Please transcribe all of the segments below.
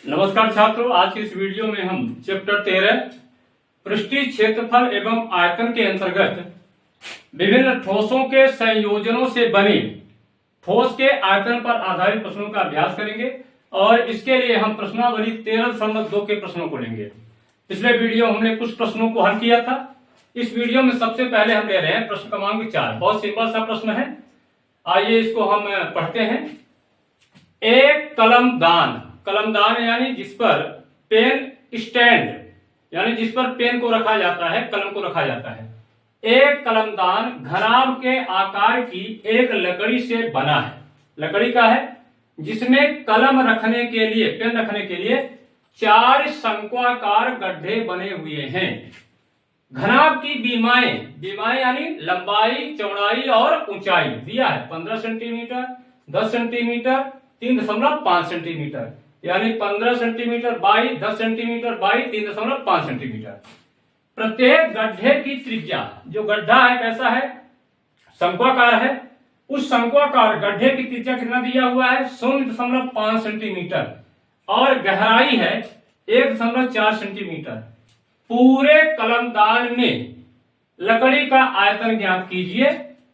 नमस्कार छात्रों, आज की इस वीडियो में हम चैप्टर 13 पृष्ठीय क्षेत्रफल एवं आयतन के अंतर्गत विभिन्न ठोसों के संयोजनों से बने ठोस के आयतन पर आधारित प्रश्नों का अभ्यास करेंगे और इसके लिए हम प्रश्नावली 13.2 के प्रश्नों को लेंगे। पिछले वीडियो हमने कुछ प्रश्नों को हल किया था। इस वीडियो में सबसे पहले हम ले रहे हैं प्रश्न क्रमांक 4। बहुत सिंपल सा प्रश्न है, आइए इसको हम पढ़ते हैं। एक कलमदान यानी जिस पर पेन स्टैंड यानी जिस पर पेन को रखा जाता है, कलम को रखा जाता है। एक कलमदान घनाभ के आकार की एक लकड़ी से बना है। लकड़ी का है जिसमें कलम रखने के लिए, पेन रखने के लिए 4 शंक्वाकार गड्ढे बने हुए हैं। घनाभ की बीमाएं यानी लंबाई, चौड़ाई और ऊंचाई दिया है 15 सेंटीमीटर, 10 सेंटीमीटर, 3.5 सेंटीमीटर, यानी 15 centimetre by 10 centimetre by 3.5 centimetre. प्रत्येक गड्ढे की त्रिज्या, जो गड्ढा है कैसा है, शंक्वाकार है, उस शंक्वाकार गड्ढे की त्रिज्या कितना दिया हुआ है 0.5 सेंटीमीटर और गहराई है 1.4 सेंटीमीटर। पूरे कलमदान में लकड़ी का आयतन ज्ञात कीजिए।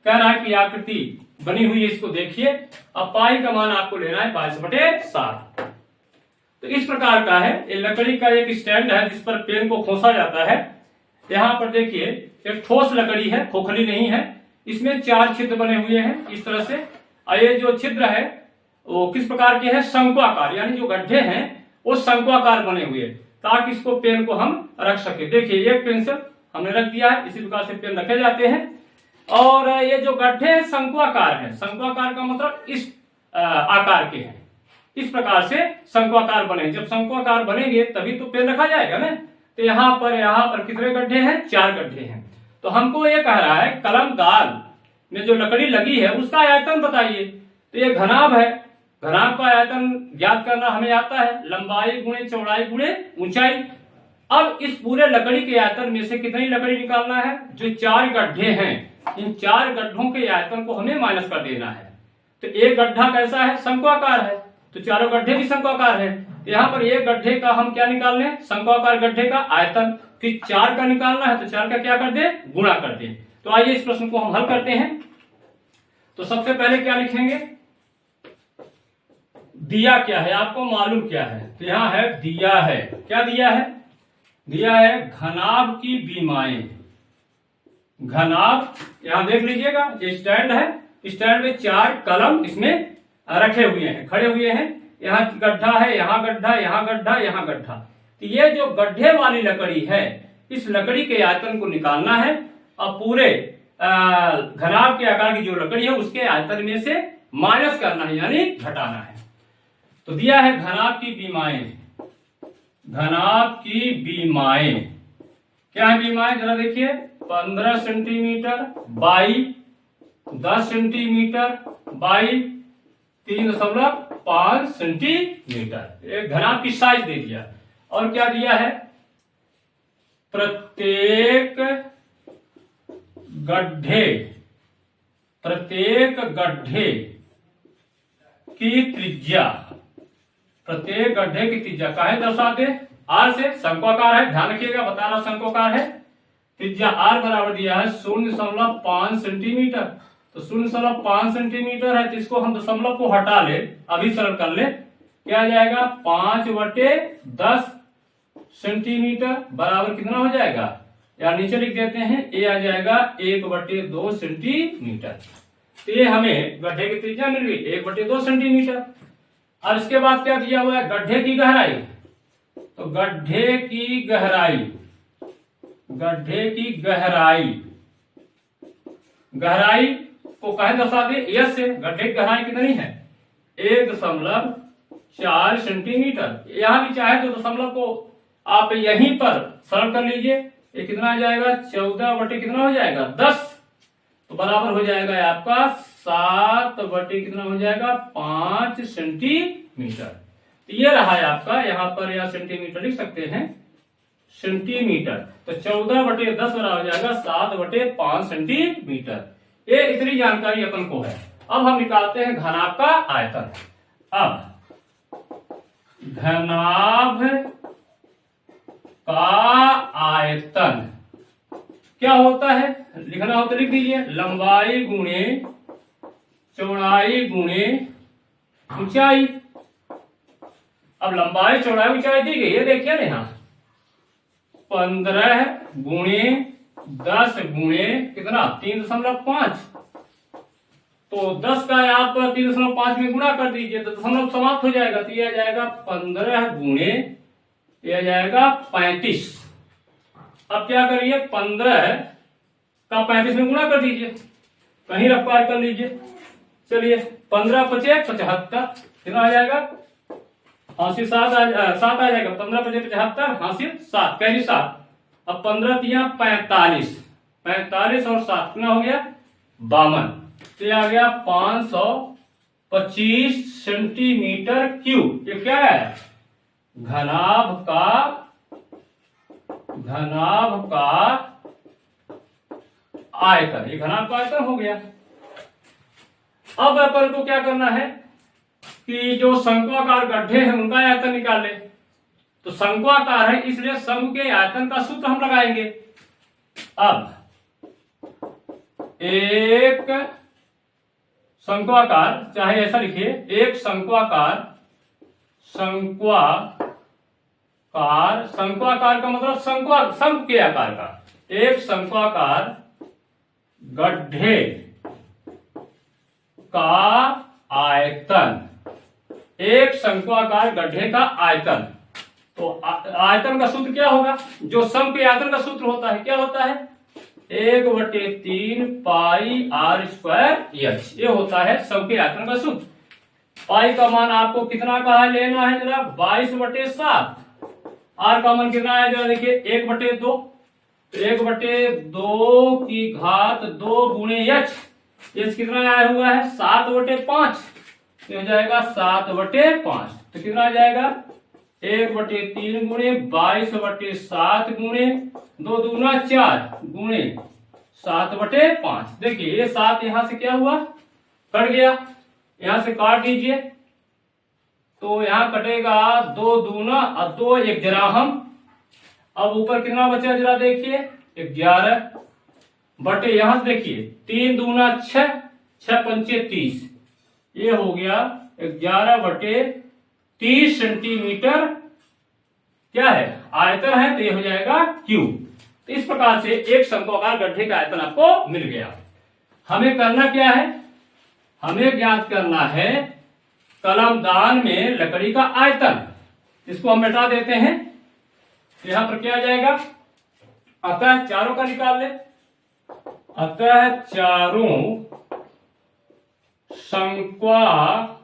कह रहा है कि आकृति बनी हुई है, इसको देखिए। अब पाई का मान आपको लेना है 22/7। तो इस प्रकार का है, ये लकड़ी का एक स्टैंड है जिस पर पेन को खोसा जाता है। यहाँ पर देखिए एक ठोस लकड़ी है, खोखली नहीं है। इसमें 4 छिद्र बने हुए हैं इस तरह से। ये जो छिद्र है वो किस प्रकार के हैं, शंक्वाकार, यानी जो गड्ढे हैं वो शंक्वाकार बने हुए, ताकि इसको पेन को हम रख सके। देखिए एक पेंसिल हमने रख दिया है, इसी प्रकार से पेन रखे जाते हैं। और ये जो गड्ढे शंक्वाकार है, शंक्वाकार का मतलब इस आकार के हैं, इस प्रकार से शंक्वाकार बने। जब शंक्वाकार बनेंगे तभी तो पेन रखा जाएगा ना। तो यहाँ पर कितने गड्ढे हैं, 4 गड्ढे हैं। तो हमको ये कह रहा है कलमदान में जो लकड़ी लगी है उसका आयतन बताइए। तो ये घनाभ है, घनाभ का आयतन ज्ञात करना हमें आता है, लंबाई गुणे चौड़ाई गुणे ऊंचाई। अब इस पूरे लकड़ी के आयतन में से कितनी लकड़ी निकालना है, जो 4 गड्ढे हैं, इन 4 गड्ढों के आयतन को हमें माइनस कर देना है। तो एक गड्ढा कैसा है, शंक्वाकार है, तो चारों गड्ढे भी शंक्वाकार है। तो यहाँ पर एक गड्ढे का हम क्या निकाल लें, शंक्वाकार गड्ढे का आयतन। फिर 4 का निकालना है तो 4 का क्या कर दे, गुणा कर दे। तो आइए इस प्रश्न को हम हल करते हैं। तो सबसे पहले क्या लिखेंगे, दिया क्या है, आपको मालूम क्या है। तो यहाँ है दिया है, क्या दिया है, दिया है घनाभ की बीमाएं। घनाभ यहां देख लीजिएगा, ये स्टैंड है, स्टैंड में 4 कलम इसमें रखे हुए हैं, खड़े हुए हैं। यहाँ गड्ढा है, यहाँ गड्ढा, यहाँ गड्ढा, यहाँ गड्ढा। तो ये जो गड्ढे वाली लकड़ी है, इस लकड़ी के आयतन को निकालना है और पूरे घनाभ के आकार की जो लकड़ी है उसके आयतन में से माइनस करना है, यानी घटाना है। तो दिया है घनाभ की बीमाएं। घनाभ की बीमाएं क्या है, बीमाएं जरा देखिए, 15 centimetre by 10 centimetre by 3.5 centimetre. एक घनाभ की साइज दे दिया। और क्या दिया है, प्रत्येक गड्ढे की त्रिज्या, प्रत्येक गड्ढे की त्रिज्या काहे दर्शा दे, आर से, शंक्वाकार है, ध्यान रखिएगा, बता रहा शंक्वाकार है। त्रिज्या आर बराबर दिया है 0.5 सेंटीमीटर। तो 0.5 सेंटीमीटर है, तो इसको हम दशमलव को हटा ले, अभी सरल कर ले, क्या आ जाएगा 5/10 सेंटीमीटर बराबर कितना हो जाएगा, या नीचे लिख देते हैं, ये आ जाएगा 1/2 सेंटीमीटर। तो ये हमें गड्ढे की त्रिज्या मिल गई 1/2 सेंटीमीटर। और इसके बाद क्या दिया हुआ है, गड्ढे की गहराई। तो गड्ढे की गहराई को कहे दर्शा दे, यस से। गड्ढे की गहराई कितनी है, 1.4 सेंटीमीटर। यहां भी चाहे तो दशमलव को आप यहीं पर सरल कर लीजिए, ये कितना आ जाएगा 14 कितना हो जाएगा 10। तो बराबर हो जाएगा आपका 7 कितना हो जाएगा 5 सेंटीमीटर। तो ये रहा है आपका, यहाँ पर या सेंटीमीटर लिख सकते हैं, सेंटीमीटर। तो 14/10 बराबर हो जाएगा 7/5 सेंटीमीटर। ये इतनी जानकारी अपन को है। अब हम निकालते हैं घनाभ का आयतन। अब घनाभ का आयतन क्या होता है, लिखना हो तो लिख दीजिए, लंबाई गुणे चौड़ाई गुणे ऊंचाई। अब लंबाई चौड़ाई ऊंचाई दी गई है, देखिए ना यहाँ 15 गुणे 10 गुणे कितना 3.5, तो 10 का आप 3.5 में गुणा कर दीजिए तो दशमलव समाप्त हो जाएगा, तो यह जाएगा 15 गुणे यह जाएगा 35। अब क्या करिए 15 का 35 में गुणा कर दीजिए, कहीं रफ्तार कर लीजिए। चलिए 15 पचे 75 कितना आ जाएगा, हासिल 7 आ जाएगा, 15 पचे 75 हासिल 7 कैरी 7। अब 15 तिया 45, 45 और 7 कितना हो गया 52, तो आ गया 525 सेंटीमीटर क्यूब। ये क्या है, घनाभ का आयतन, ये घनाभ का आयतन हो गया। अब अपन को क्या करना है कि जो शंक्वाकार गड्ढे हैं उनका आयतन निकाल ले। तो शंक्वाकार है इसलिए शंकु के आयतन का सूत्र हम लगाएंगे। अब एक शंक्वाकार, चाहे ऐसा लिखिए, एक शंक्वाकार का मतलब शंकु के आकार का, एक शंक्वाकार गड्ढे का आयतन, एक शंक्वाकार गड्ढे का आयतन। तो आयतन का सूत्र क्या होगा, जो शंकु के आयतन का सूत्र होता है, क्या होता है 1/3 पाई r स्क्वायर h, ये होता है शंकु के आयतन का सूत्र। पाई का मान आपको कितना कहा लेना है जरा 22/7, r का मान कितना है जरा देखिए 1/2, 1/2 की घात 2 गुणे h, h कितना आया हुआ है 7/5, तो हो जाएगा 7/5, तो कितना आ जाएगा 1/3 गुणे 22/7 गुणे 2 दूना 4 गुणे 7/5। देखिए ये 7 यहां से क्या हुआ कट गया, यहां से काट दीजिए तो यहां कटेगा 2 दूना और 2 एक जरा हम। अब ऊपर कितना बचा जरा देखिए 11 बटे यहां से देखिए 3 दूना 6, 6 पंचे 30, ये हो गया 11/30 सेंटीमीटर क्या है आयतन है, तो ये हो जाएगा क्यूब। तो इस प्रकार से एक शंक्वाकार गड्ढे का आयतन आपको मिल गया। हमें करना क्या है, हमें ज्ञात करना है कलमदान में लकड़ी का आयतन। इसको हम मिटा देते हैं, यहां पर क्या आ जाएगा, अतः चारों का निकाल ले, अतः चारों शंक्वाकार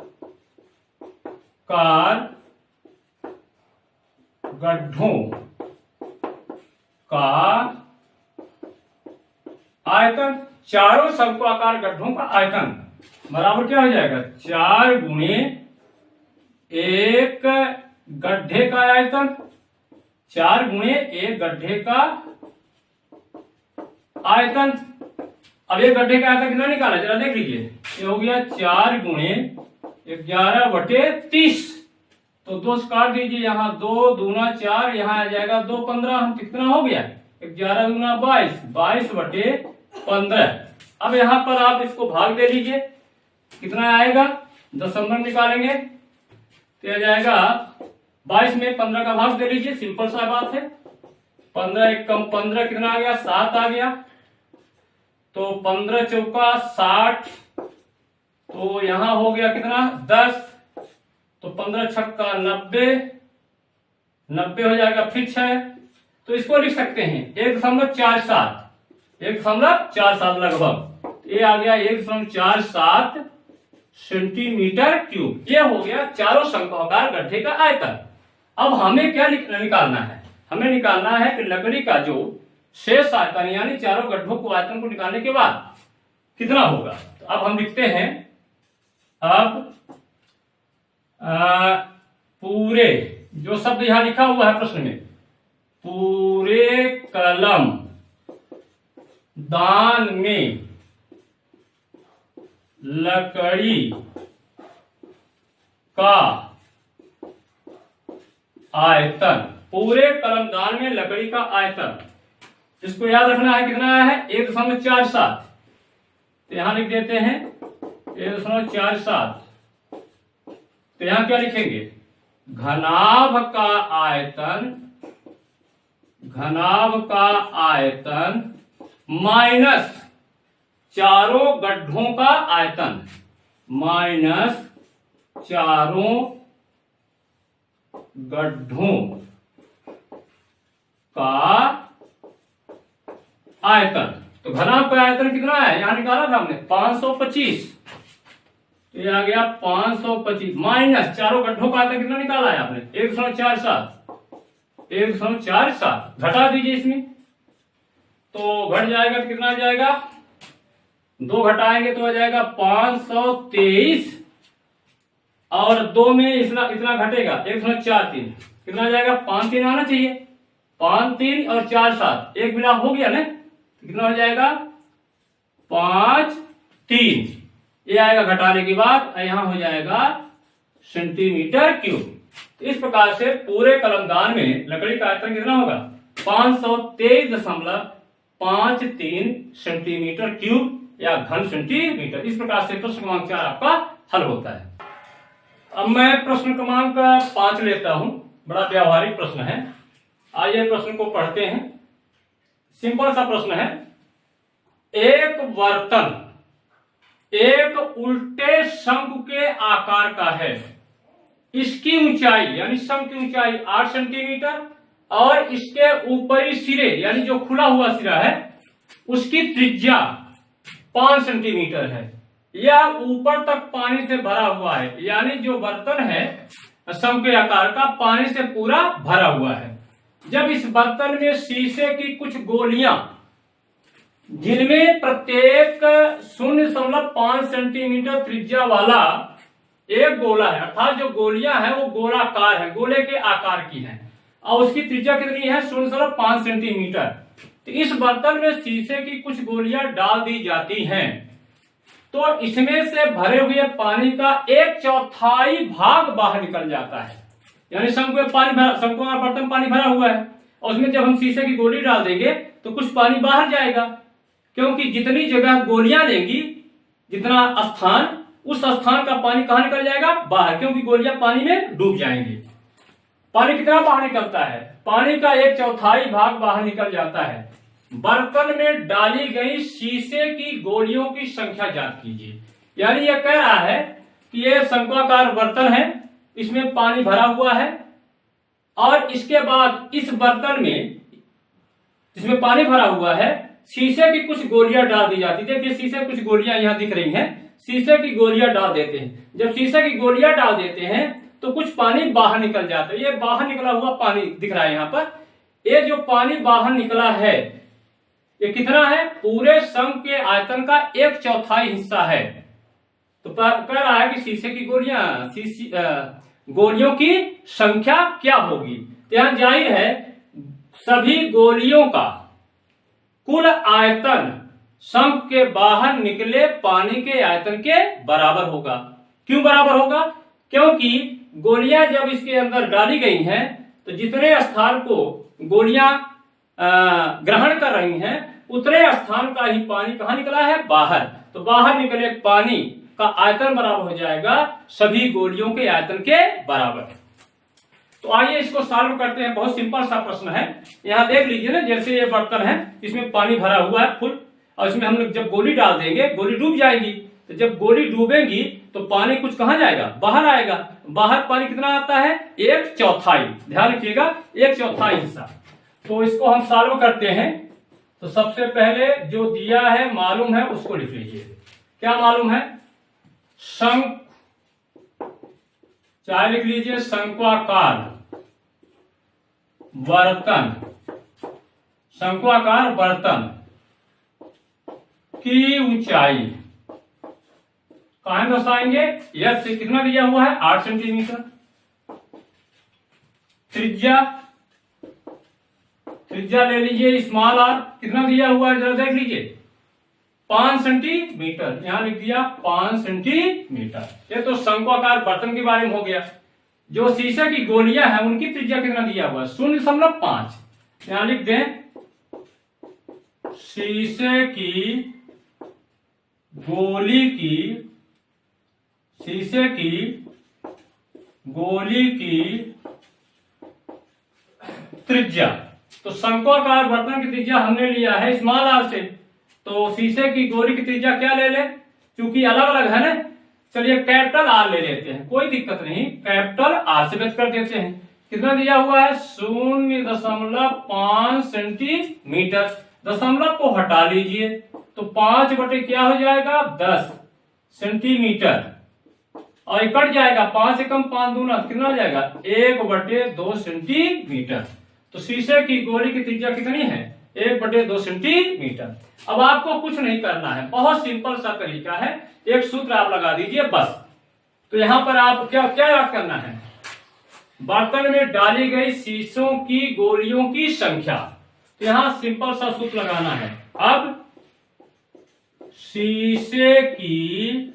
गड्ढों का आयतन, चारों शंक्वाकार गड्ढों का आयतन बराबर क्या हो जाएगा 4 गुणे एक गड्ढे का आयतन, 4 गुणे एक गड्ढे का आयतन। अब एक गड्ढे का आयतन कितना निकाला जरा देख लीजिए, ये हो गया 4 गुणे 11/30, तो 2 काट दीजिए, यहाँ 2 दूना 4, यहाँ आ जाएगा 2 15, हम कितना हो गया 11 दूना 22, 22/15। अब यहाँ पर आप इसको भाग दे लीजिए, कितना आएगा दशमलव निकालेंगे तो आ जाएगा 22 में 15 का भाग दे लीजिए, सिंपल सा बात है। 15 एक कम 15 कितना आ गया 7 आ गया, तो 15 चौका 60, तो यहां हो गया कितना 10, तो 15 छक्का 90, 90 हो जाएगा फिर 6, तो इसको लिख सकते हैं 1.47, 1.47 लगभग, ये आ गया 1.47 सेंटीमीटर क्यूब। ये हो गया चारों शंक्वाकार गड्ढे का आयतन। अब हमें क्या निकालना है, हमें निकालना है कि लकड़ी का जो शेष आयतन यानी चारों गड्ढों को आयतन को निकालने के बाद कितना होगा। तो अब हम लिखते हैं, अब पूरे जो शब्द यहां लिखा हुआ है प्रश्न में, पूरे कलम दान में लकड़ी का आयतन, पूरे कलमदान में लकड़ी का आयतन, इसको याद रखना है कितना है 1.47। तो यहां लिख देते हैं 1.47। तो यहां क्या लिखेंगे, घनाभ का आयतन, घनाभ का आयतन माइनस चारों गड्ढों का आयतन, माइनस चारों गड्ढों का आयतन। तो घनाभ का आयतन कितना है, यहां निकाला था हमने 525। तो ये आ गया 525 माइनस चारों गड्ढों का आयतन कितना निकाला है आपने 147। 147 घटा दीजिए इसमें, तो घट जाएगा तो कितना आ जाएगा, 2 घटाएंगे तो आ जाएगा 523, और 2 में इतना घटेगा 143, कितना आ जाएगा 5-3 आना चाहिए, 5-3 और 4-7 एक मिलाप हो गया ना, कितना हो जाएगा 5-3, ये आएगा घटाने के बाद, यहां हो जाएगा सेंटीमीटर क्यूब। इस प्रकार से पूरे कलमदान में लकड़ी का आयतन कितना होगा 523.53 सेंटीमीटर क्यूब या घन सेंटीमीटर। इस प्रकार से प्रश्न क्रमांक 4 आपका हल होता है। अब मैं प्रश्न क्रमांक 5 लेता हूं, बड़ा व्यावहारिक प्रश्न है। आइए प्रश्न को पढ़ते हैं। सिंपल सा प्रश्न है, एक बर्तन एक उल्टे शंकु के आकार का है, इसकी ऊंचाई यानी शंकु की ऊंचाई 8 सेंटीमीटर और इसके ऊपरी सिरे यानी जो खुला हुआ सिरा है उसकी त्रिज्या 5 सेंटीमीटर है। यह ऊपर तक पानी से भरा हुआ है, यानी जो बर्तन है शंकु के आकार का पानी से पूरा भरा हुआ है। जब इस बर्तन में शीशे की कुछ गोलियां जिनमें प्रत्येक 0.5 सेंटीमीटर त्रिज्या वाला एक गोला है, अर्थात जो गोलियां हैं वो गोलाकार है, गोले के आकार की हैं और उसकी त्रिज्या कितनी है 0.5 सेंटीमीटर। तो इस बर्तन में शीशे की कुछ गोलियां डाल दी जाती हैं, तो इसमें से भरे हुए पानी का 1/4 भाग बाहर निकल जाता है। यानी शंकु में शंकु का बर्तन पानी भरा हुआ है और उसमें जब हम शीशे की गोली डाल देंगे तो कुछ पानी बाहर जाएगा, क्योंकि जितनी जगह गोलियां लेंगी जितना स्थान, उस स्थान का पानी कहां निकल जाएगा बाहर, क्योंकि गोलियां पानी में डूब जाएंगी। पानी कितना बाहर निकलता है, पानी का 1/4 भाग बाहर निकल जाता है। बर्तन में डाली गई शीशे की गोलियों की संख्या ज्ञात कीजिए। यानी यह कह रहा है कि यह शंक्वाकार बर्तन है, इसमें पानी भरा हुआ है और इसके बाद इस बर्तन में जिसमें पानी भरा हुआ है शीशे की कुछ गोलियां डाल दी जाती है। देखिए शीशे कुछ गोलियां यहां दिख रही हैं, शीशे की गोलियां डाल देते हैं। जब शीशे की गोलियां डाल देते हैं तो कुछ पानी बाहर निकल जाता है। ये बाहर निकला हुआ पानी दिख रहा है यहाँ पर। ये जो पानी बाहर निकला है ये कितना है, पूरे शंकु के आयतन का 1/4 हिस्सा है। तो कह रहा है कि शीशे की गोलियों की संख्या क्या होगी। तो यहां जाहिर है सभी गोलियों का कुल आयतन शंकु के बाहर निकले पानी के आयतन के बराबर होगा। क्यों बराबर होगा, क्योंकि गोलियां जब इसके अंदर डाली गई हैं तो जितने स्थान को गोलियां ग्रहण कर रही हैं उतने स्थान का ही पानी कहां निकला है बाहर। तो बाहर निकले पानी का आयतन बराबर हो जाएगा सभी गोलियों के आयतन के बराबर। तो आइए इसको सॉल्व करते हैं। बहुत सिंपल सा प्रश्न है। यहां देख लीजिए ना, जैसे ये बर्तन है इसमें पानी भरा हुआ है फुल और इसमें हम लोग जब गोली डाल देंगे गोली डूब जाएगी। तो जब गोली डूबेगी तो पानी कुछ कहां जाएगा, बाहर आएगा। बाहर पानी कितना आता है 1/4, ध्यान रखिएगा 1/4 हिस्सा। तो इसको हम सॉल्व करते हैं। तो सबसे पहले जो दिया है मालूम है उसको लिख लीजिए। क्या मालूम है, चाहे लिख लीजिए शंक्वाकार बर्तन, शंक्वाकार बर्तन की ऊंचाई कहां दर्शाएंगे, यह से कितना दिया हुआ है 8 सेंटीमीटर। त्रिज्या ले लीजिए स्मॉल आर, कितना दिया हुआ है जरा देख लीजिए 5 सेंटीमीटर। यहां लिख दिया 5 सेंटीमीटर। ये तो शंक्वाकार बर्तन के बारे में हो गया। जो शीशे की गोलियां हैं उनकी त्रिज्या कितना दिया हुआ है 0.5। यहां लिख दें शीशे की गोली की त्रिज्या। तो शंक्वाकार बर्तन की त्रिज्या हमने लिया है स्मॉल आर से, तो शीशे की गोली की त्रिज्या क्या ले ले, क्योंकि अलग अलग है ना, चलिए कैपिटल आर ले लेते हैं, कोई दिक्कत नहीं, कैपिटल आर से व्यक्त कर देते हैं। कितना दिया हुआ है 0.5 सेंटीमीटर। दशमलव को हटा लीजिए तो 5 बटे क्या हो जाएगा 10 सेंटीमीटर, और कट जाएगा 5 एकम 5 दूना कितना हो जाएगा 1/2 सेंटीमीटर। तो शीशे की गोली की त्रिज्या कितनी है 1/2 सेंटीमीटर। अब आपको कुछ नहीं करना है, बहुत सिंपल सा तरीका है, एक सूत्र आप लगा दीजिए बस। तो यहां पर आप क्या क्या याद करना है, बर्तन में डाली गई शीशों की गोलियों की संख्या। तो यहां सिंपल सा सूत्र लगाना है। अब शीशे की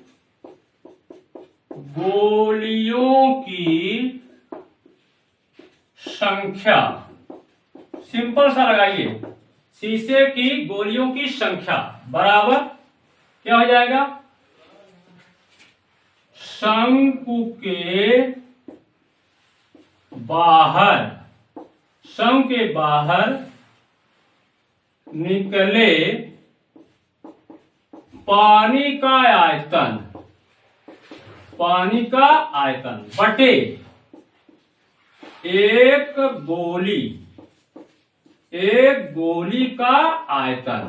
गोलियों की संख्या, सिंपल सा लगाइए, शीशे की गोलियों की संख्या बराबर क्या हो जाएगा शंकु के बाहर निकले पानी का आयतन बटे एक गोली का आयतन।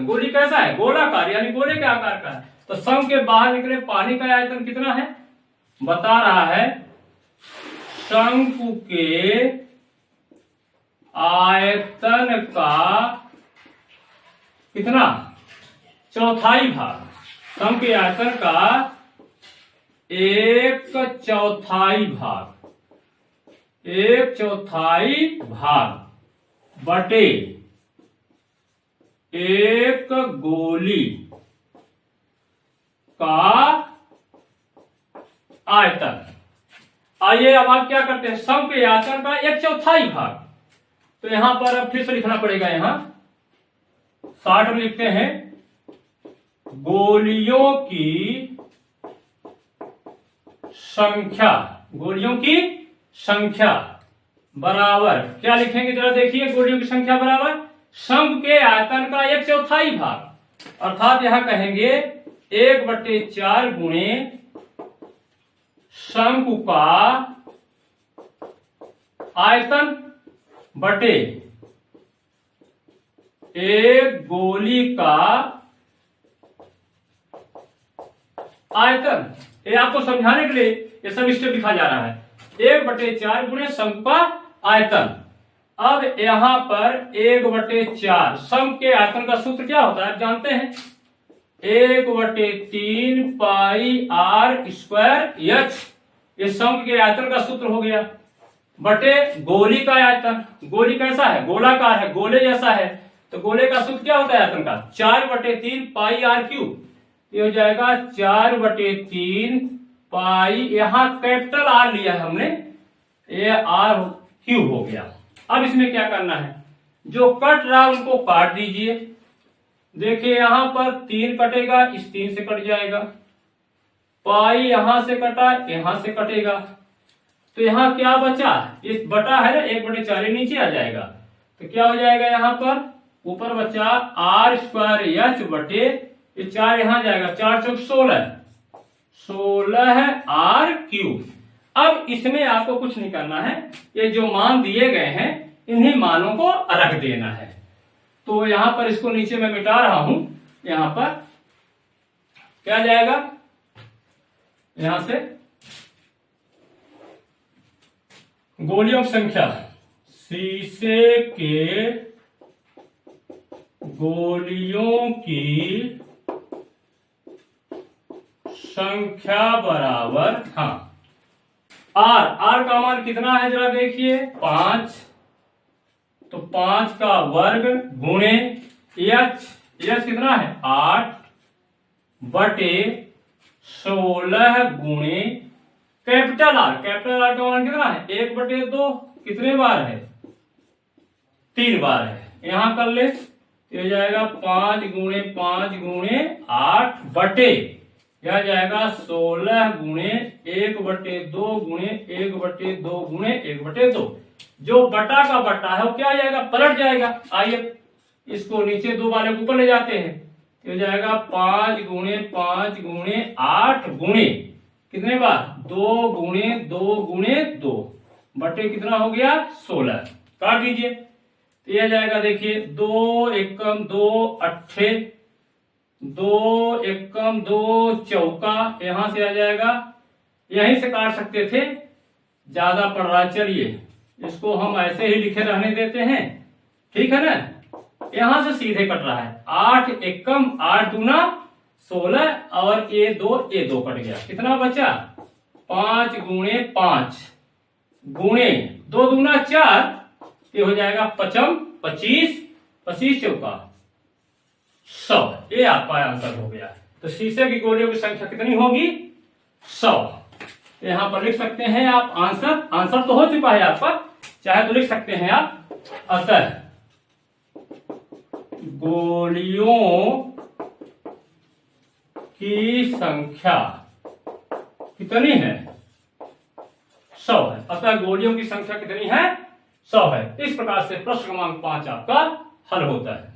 गोली कैसा है गोलाकार, यानी गोले के आकार का है। तो शंकु के बाहर निकले पानी का आयतन कितना है, बता रहा है शंकु के आयतन का कितना चौथाई भाग, शंकु के आयतन का 1/4 भाग बटे एक गोली का आयतन। आइए अब आप क्या करते हैं, शंकु के आयतन का 1/4 भाग। तो यहां पर अब फिर से लिखना पड़ेगा, यहां 60 में लिखते हैं गोलियों की संख्या बराबर क्या लिखेंगे जरा देखिए, गोलियों की संख्या बराबर शंकु के आयतन का 1/4 भाग, अर्थात यहां कहेंगे 1/4 गुणे शंकु का आयतन बटे एक गोली का आयतन। ये आपको समझाने के लिए ये सब स्टेप लिखा जा रहा है, 1/4 गुणे शंकु का आयतन। अब यहां पर 1/4 शंकु के आयतन का सूत्र क्या होता है आप जानते हैं, 1/3 पाई आर स्क्वायर एच, ये शंकु के आयतन का सूत्र हो गया, बटे गोली का आयतन। गोली कैसा है गोलाकार है, गोले जैसा है, तो गोले का सूत्र क्या होता है आयतन का 4/3 पाई आर क्यूब। ये हो जाएगा 4/3 पाई, यहां कैपिटल आर लिया है हमने, ये आर क्यूब हो गया। अब इसमें क्या करना है, जो कट रहा उनको काट दीजिए। देखिए यहां पर 3 कटेगा, इस 3 से कट जाएगा, पाई यहां से कटा यहां से कटेगा, तो यहां क्या बचा, ये बटा है ना 1/4 नीचे आ जाएगा, तो क्या हो जाएगा यहां पर ऊपर बचा आर स्क्वायर एच बटे ये 4 यहां जाएगा, 4 चौक 16 आर क्यूब। अब इसमें आपको कुछ नहीं करना है, ये जो मान दिए गए हैं इन्हीं मानों को रख देना है। तो यहां पर इसको नीचे मैं मिटा रहा हूं, यहां पर क्या जाएगा, यहां से गोलियों की संख्या, शीशे के गोलियों की संख्या बराबर, हाँ आर का मान कितना है जरा देखिए 5, तो 5 का वर्ग गुणे एच कितना है 8 बटे 16 गुणे कैपिटल आर का मान कितना है 1/2 कितने बार है 3 बार है। यहां कर ले तो हो जाएगा 5 गुणे 5 गुणे 8 बटे यह जाएगा 16 गुणे 1/2 गुणे 1/2 गुणे 1/2। जो बटा का बटा है वो क्या आ जाएगा पलट जाएगा। आइए इसको नीचे 2 वाले को ऊपर ले जाते हैं तो हो जाएगा 5 गुणे 5 गुणे 8 गुणे कितने बार 2 गुणे 2 गुणे 2 बटे कितना हो गया 16। काट दीजिए तो यह जाएगा देखिए 2 एकम 2 अट्ठे 2 एकम 2 चौका यहां से आ जाएगा यहीं से काट सकते थे ज्यादा पड़ रहा है। चलिए इसको हम ऐसे ही लिखे रहने देते हैं ठीक है ना। यहां से सीधे कट रहा है 8 एकम 8 दूना 16 और ये 2 कट गया कितना बचा 5 गुणे 5 गुणे 2 दूना 4 ये हो जाएगा 55 25 25 चौका 100। ये आपका आंसर हो गया। तो शीशे की गोलियों की संख्या कितनी होगी 100। यहां पर लिख सकते हैं आप आंसर तो हो चुका है आपका चाहे तो लिख सकते हैं आप अतः गोलियों की संख्या कितनी है 100 है। अतः गोलियों की संख्या कितनी है 100 है। इस प्रकार से प्रश्न क्रमांक 5 आपका हल होता है।